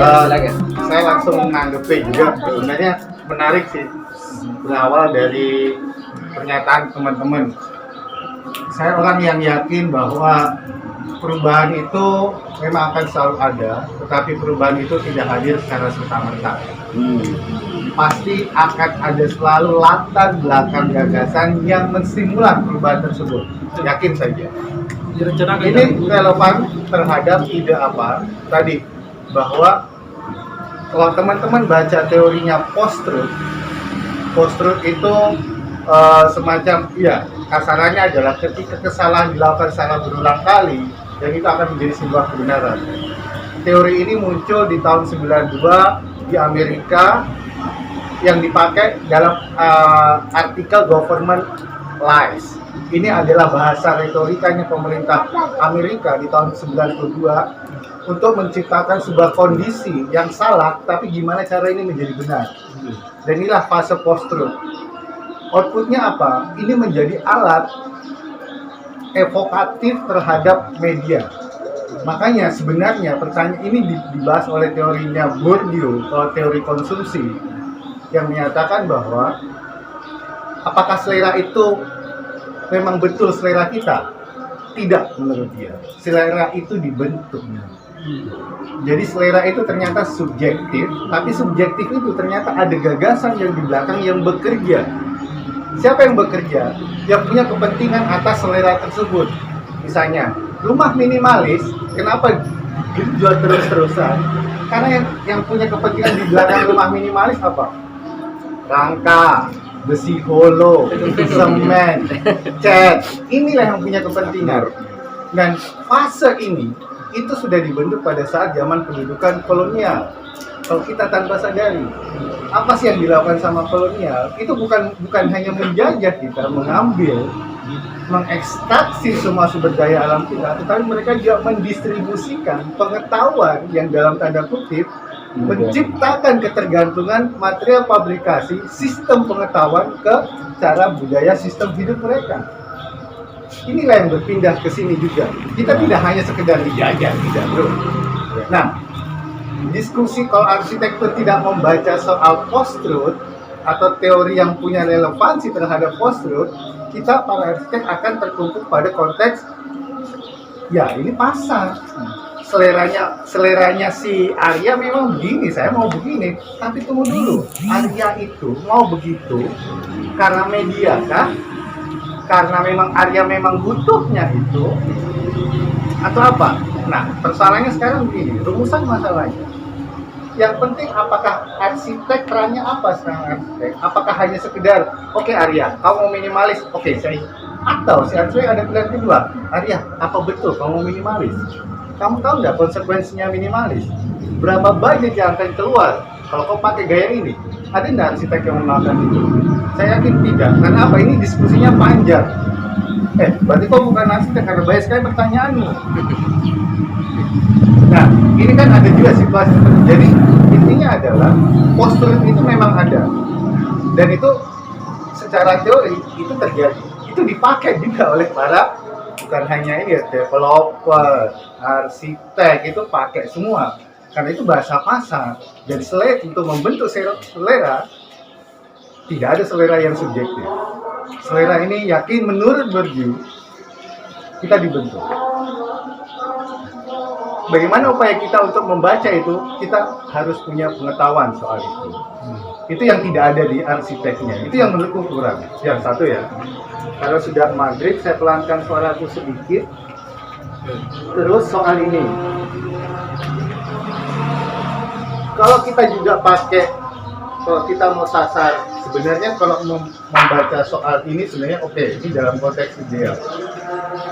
Silakan. Saya langsung menanggapi juga sebenarnya menarik sih, berawal dari pernyataan teman-teman. Saya orang yang yakin bahwa perubahan itu memang akan selalu ada, tetapi perubahan itu tidak hadir secara serta-merta. Pasti akan ada selalu latar belakang gagasan yang menstimulan perubahan tersebut. Yakin saja. Ini relevan terhadap ide apa tadi, bahwa kalau teman-teman baca teorinya post-truth itu semacam, ya kasarannya adalah ketika kesalahan dilakukan secara berulang kali, dan itu akan menjadi sebuah kebenaran. Teori ini muncul di tahun 92 di Amerika, yang dipakai dalam artikel Government Lies. Ini adalah bahasa retorikanya pemerintah Amerika di tahun 92 untuk menciptakan sebuah kondisi yang salah, tapi gimana cara ini menjadi benar. Dan inilah fase post-truth. Outputnya apa? Ini menjadi alat evokatif terhadap media. Makanya sebenarnya pertanyaan ini dibahas oleh teorinya Bourdieu, teori konsumsi, yang menyatakan bahwa apakah selera itu memang betul selera kita? Tidak, menurut dia. Selera itu dibentuk. Jadi selera itu ternyata subjektif, tapi subjektif itu ternyata ada gagasan yang di belakang yang bekerja. Siapa yang bekerja? Yang punya kepentingan atas selera tersebut. Misalnya, rumah minimalis, kenapa dijual terus-terusan? Karena yang punya kepentingan di belakang rumah minimalis apa? Rangka, besi holo, semen, cat. Inilah yang punya kepentingan. Dan fase ini itu sudah dibentuk pada saat zaman pendudukan kolonial. Kalau kita tanpa sadari, apa sih yang dilakukan sama kolonial? Itu bukan hanya menjajah kita, mengambil, mengekstraksi semua sumber daya alam kita, tetapi mereka juga mendistribusikan pengetahuan yang dalam tanda kutip menciptakan ketergantungan material pabrikasi sistem pengetahuan ke cara budaya sistem hidup mereka. Inilah yang berpindah ke sini juga. Kita tidak hanya sekedar dijajah, tidak, bro. Nah, diskusi kalau arsitektur tidak membaca soal post-truth atau teori yang punya relevansi terhadap post-truth, kita para arsitek akan terkumpul pada konteks, ya ini pasar. Seleranya si Arya memang begini, saya mau begini. Tapi tunggu dulu, Arya itu mau begitu karena media kah? Karena memang Arya memang butuhnya itu, atau apa? Nah, persoalannya sekarang begini, rumusan masalahnya. Yang penting apakah arsitek, perannya apa sekarang arsitek? Apakah hanya sekedar, oke Arya, kamu mau minimalis, oke saya. Atau si arsitek ada pilihan kedua, Arya, apa betul kamu mau minimalis? Kamu tahu nggak konsekuensinya minimalis? Berapa budget yang akan keluar kalau kau pakai gaya ini? Ada nggak arsitek yang melakukan itu? Saya yakin tidak, karena apa? Ini diskusinya panjang. Berarti kau bukan arsitek karena banyak sekali pertanyaanmu. Nah, ini kan ada juga situasi seperti. Jadi intinya adalah post-truth itu memang ada, dan itu secara teori itu terjadi. Itu dipakai juga oleh para, bukan hanya ini ya, developer, arsitek, itu pakai semua. Karena itu bahasa pasar. Jadi untuk membentuk selera, tidak ada selera yang subjektif. Selera ini yakin menurut Bourdieu kita dibentuk. Bagaimana upaya kita untuk membaca itu? Kita harus punya pengetahuan soal itu. Itu yang tidak ada di arsiteknya. Itu yang menurutku kurang. Yang satu ya. Kalau sudah maghrib, saya pelankan suaraku sedikit. Terus soal ini. Kalau kita juga pakai, kalau kita mau sasar, sebenarnya kalau membaca soal ini sebenarnya oke, ini dalam konteks ideal.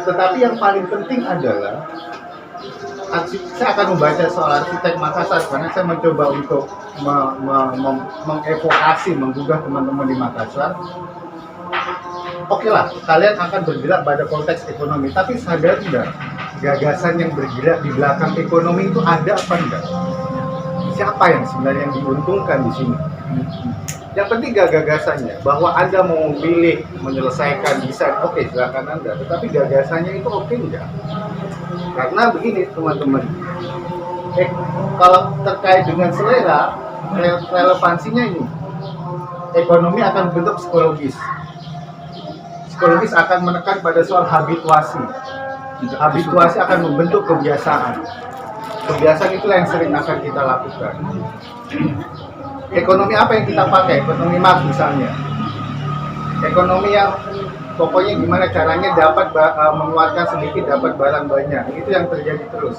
Tetapi yang paling penting adalah saya akan membaca soal arsitek Makassar karena saya mencoba untuk mengevokasi, menggugah teman-teman di Makassar. Oke lah, kalian akan bergerak pada konteks ekonomi, tapi sadar tidak gagasan yang bergerak di belakang ekonomi itu ada apa enggak? Siapa yang sebenarnya yang diuntungkan di sini? Yang penting gagasannya, bahwa Anda mau memilih menyelesaikan desain, oke silakan Anda, tetapi gagasannya itu oke enggak? Karena begini teman-teman, Kalau terkait dengan selera, relevansinya ini, ekonomi akan bentuk psikologis. Psikologis akan menekan pada soal habituasi. Habituasi akan membentuk kebiasaan. Kebiasaan itulah yang sering akan kita lakukan. Ekonomi apa yang kita pakai? Ekonomi Marx misalnya. Ekonomi yang pokoknya gimana caranya dapat mengeluarkan sedikit, dapat barang banyak. Itu yang terjadi terus.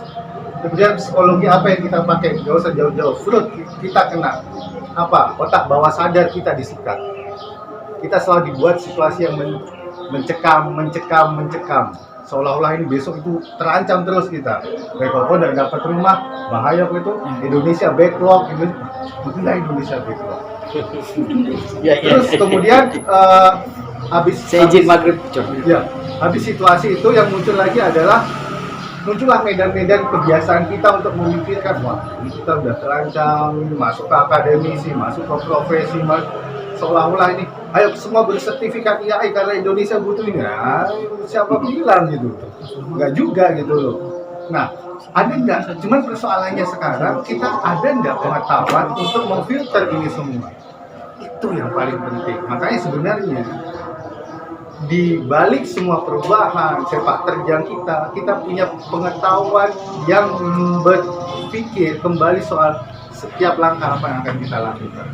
Kemudian psikologi apa yang kita pakai? Gak usah jauh-jauh. Fruit kita kena. Apa? Otak bawah sadar kita disikat. Kita selalu dibuat situasi yang mencekam. Seolah-olah ini besok itu terancam terus kita. Kalau nggak dapat rumah, bahaya kok itu. Indonesia backlog, Indonesia backlog. Terus kemudian habis maghrib. Ya, habis situasi itu yang muncul lagi adalah muncullah medan-medan kebiasaan kita untuk memikirkan, wah ini kita udah terancam, masuk ke akademisi, masuk ke profesi, seolah-olah ini, ayo semua bersertifikat IAI karena Indonesia butuh ini. Nah, siapa bilang gitu? Enggak juga gitu loh. Nah, ada enggak? Cuman persoalannya sekarang kita ada enggak pengetahuan untuk memfilter ini semua? Itu yang paling penting. Makanya sebenarnya di balik semua perubahan sepak terjang kita punya pengetahuan yang berpikir kembali soal setiap langkah apa yang akan kita lakukan.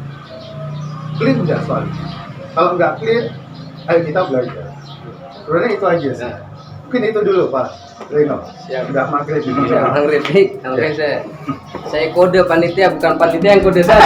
Clear nggak soalnya? Kalau nggak clear, ayo kita belajar. Sebenarnya itu aja sih. Mungkin itu dulu Pak Reno. Sudah maghrib ini. Maghrib nih. Oke, saya kode panitia, bukan panitia yang kode saya.